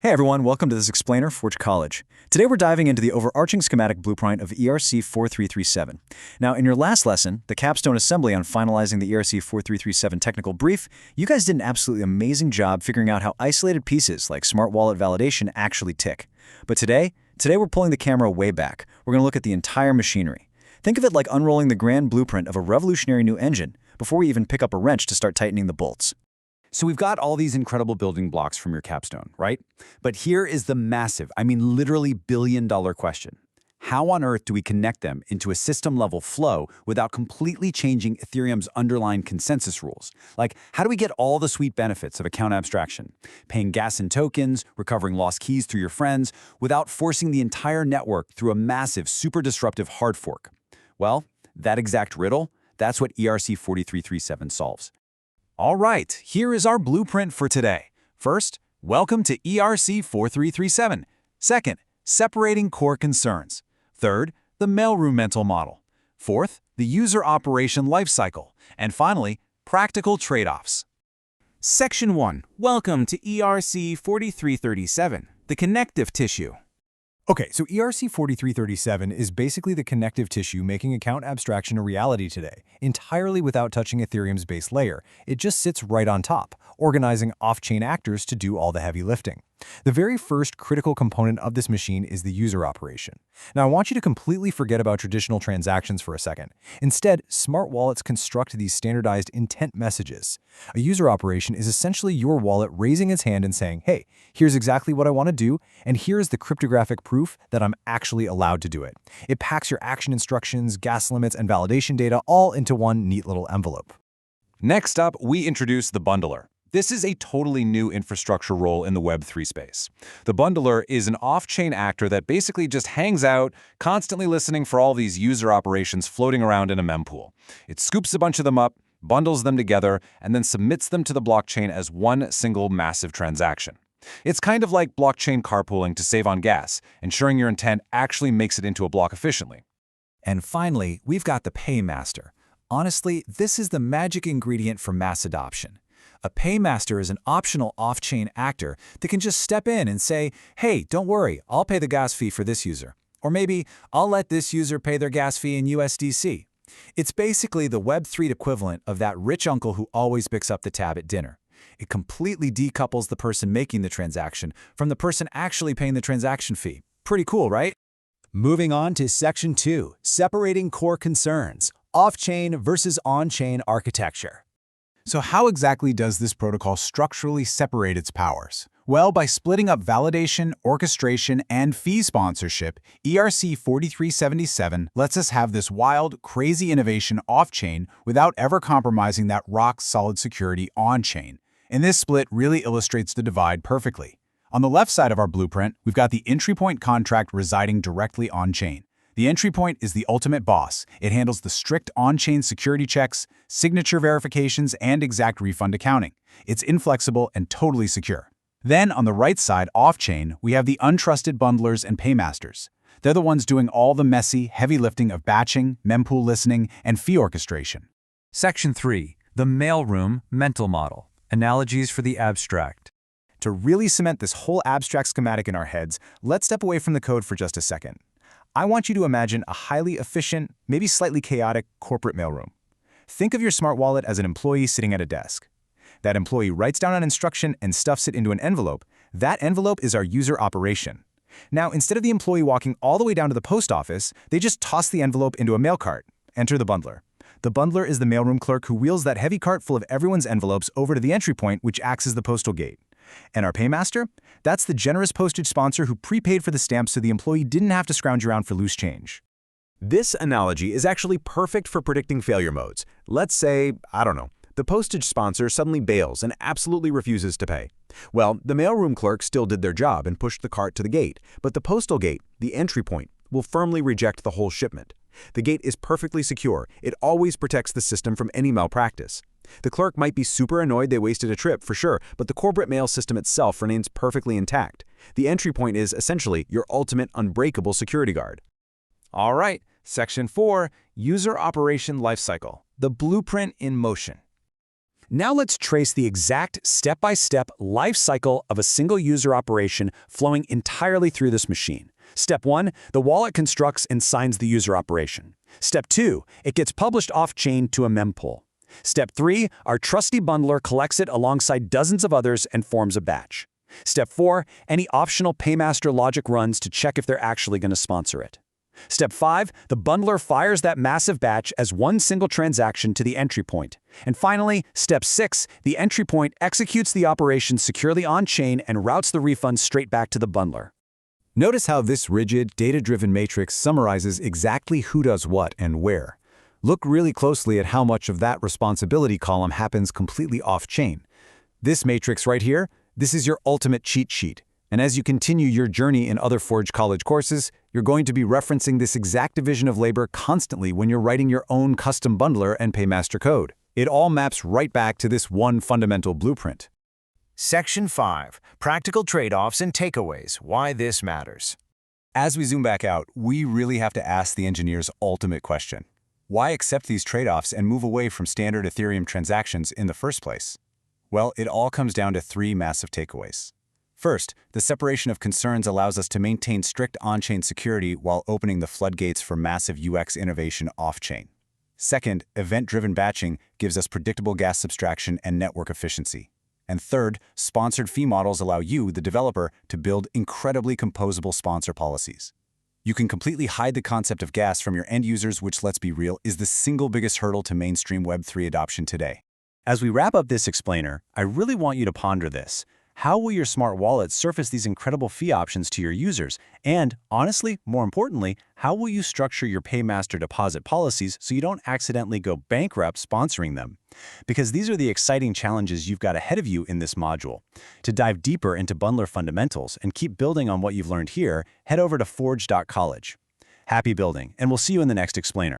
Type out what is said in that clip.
Hey everyone, welcome to this explainer for Forge College. Today we're diving into the overarching schematic blueprint of ERC-4337. Now, in your last lesson, the capstone assembly on finalizing the ERC-4337 technical brief, you guys did an absolutely amazing job figuring out how isolated pieces like smart wallet validation actually tick. But today we're pulling the camera way back. We're going to look at the entire machinery. Think of it like unrolling the grand blueprint of a revolutionary new engine before we even pick up a wrench to start tightening the bolts. So we've got all these incredible building blocks from your capstone, right? But here is the massive, literally billion-dollar question. How on earth do we connect them into a system-level flow without completely changing Ethereum's underlying consensus rules? Like, how do we get all the sweet benefits of account abstraction, paying gas in tokens, recovering lost keys through your friends, without forcing the entire network through a massive, super disruptive hard fork? Well, that exact riddle, that's what ERC-4337 solves. All right, here is our blueprint for today. First, welcome to ERC-4337. Second, separating core concerns. Third, the mailroom mental model. Fourth, the user operation lifecycle. And finally, practical trade-offs. Section 1. Welcome to ERC-4337, the connective tissue. Okay, so ERC-4337 is basically the connective tissue making account abstraction a reality today, entirely without touching Ethereum's base layer. It just sits right on top, organizing off-chain actors to do all the heavy lifting. The very first critical component of this machine is the user operation. Now, I want you to completely forget about traditional transactions for a second. Instead, smart wallets construct these standardized intent messages. A user operation is essentially your wallet raising its hand and saying, hey, here's exactly what I want to do, and here's the cryptographic proof that I'm actually allowed to do it. It packs your action instructions, gas limits, and validation data all into one neat little envelope. Next up, we introduce the bundler. This is a totally new infrastructure role in the Web3 space. The bundler is an off-chain actor that basically just hangs out, constantly listening for all these user operations floating around in a mempool. It scoops a bunch of them up, bundles them together, and then submits them to the blockchain as one single massive transaction. It's kind of like blockchain carpooling to save on gas, ensuring your intent actually makes it into a block efficiently. And finally, we've got the paymaster. Honestly, this is the magic ingredient for mass adoption. A paymaster is an optional off-chain actor that can just step in and say, hey, don't worry, I'll pay the gas fee for this user. Or maybe, I'll let this user pay their gas fee in USDC. It's basically the Web3 equivalent of that rich uncle who always picks up the tab at dinner. It completely decouples the person making the transaction from the person actually paying the transaction fee. Pretty cool, right? Moving on to Section 2, separating core concerns, off-chain versus on-chain architecture. So how exactly does this protocol structurally separate its powers? Well, by splitting up validation, orchestration, and fee sponsorship, ERC-4377 lets us have this wild, crazy innovation off-chain without ever compromising that rock-solid security on-chain. And this split really illustrates the divide perfectly. On the left side of our blueprint, we've got the EntryPoint contract residing directly on-chain. The EntryPoint is the ultimate boss. It handles the strict on-chain security checks, signature verifications, and exact refund accounting. It's inflexible and totally secure. Then, on the right side, off-chain, we have the untrusted bundlers and paymasters. They're the ones doing all the messy, heavy lifting of batching, mempool listening, and fee orchestration. Section 3. The mailroom mental model. Analogies for the abstract. To really cement this whole abstract schematic in our heads, let's step away from the code for just a second. I want you to imagine a highly efficient, maybe slightly chaotic corporate mailroom. Think of your smart wallet as an employee sitting at a desk. That employee writes down an instruction and stuffs it into an envelope. That envelope is our user operation. Now, instead of the employee walking all the way down to the post office, they just toss the envelope into a mail cart. Enter the bundler. The bundler is the mailroom clerk who wheels that heavy cart full of everyone's envelopes over to the entry point, which acts as the postal gate. And our paymaster? That's the generous postage sponsor who prepaid for the stamp so the employee didn't have to scrounge around for loose change. This analogy is actually perfect for predicting failure modes. Let's say, the postage sponsor suddenly bails and absolutely refuses to pay. Well, the mailroom clerk still did their job and pushed the cart to the gate, but the postal gate, the entry point, will firmly reject the whole shipment. The gate is perfectly secure. It always protects the system from any malpractice. The clerk might be super annoyed they wasted a trip, for sure, but the corporate mail system itself remains perfectly intact. The entry point is essentially your ultimate unbreakable security guard. All right, Section 4, user operation lifecycle, the blueprint in motion. Now let's trace the exact step-by-step life cycle of a single user operation flowing entirely through this machine. Step 1, the wallet constructs and signs the user operation. Step 2, it gets published off-chain to a mempool. Step 3, our trusty bundler collects it alongside dozens of others and forms a batch. Step 4, any optional paymaster logic runs to check if they're actually going to sponsor it. Step 5, the bundler fires that massive batch as one single transaction to the entry point. And finally, Step 6, the entry point executes the operation securely on-chain and routes the refund straight back to the bundler. Notice how this rigid, data-driven matrix summarizes exactly who does what and where. Look really closely at how much of that responsibility column happens completely off-chain. This matrix right here, this is your ultimate cheat sheet. And as you continue your journey in other Forge College courses, you're going to be referencing this exact division of labor constantly when you're writing your own custom bundler and paymaster code. It all maps right back to this one fundamental blueprint. Section 5. Practical Trade-offs and Takeaways. Why this matters. As we zoom back out, we really have to ask the engineer's ultimate question. Why accept these trade-offs and move away from standard Ethereum transactions in the first place? Well, it all comes down to 3 massive takeaways. First, the separation of concerns allows us to maintain strict on-chain security while opening the floodgates for massive UX innovation off-chain. Second, event-driven batching gives us predictable gas abstraction and network efficiency. And third, sponsored fee models allow you, the developer, to build incredibly composable sponsor policies. You can completely hide the concept of gas from your end users, which, let's be real, is the single biggest hurdle to mainstream Web3 adoption today. As we wrap up this explainer, I really want you to ponder this. How will your smart wallet surface these incredible fee options to your users? And, honestly, more importantly, how will you structure your paymaster deposit policies so you don't accidentally go bankrupt sponsoring them? Because these are the exciting challenges you've got ahead of you in this module. To dive deeper into bundler fundamentals and keep building on what you've learned here, head over to forge.college. Happy building, and we'll see you in the next explainer.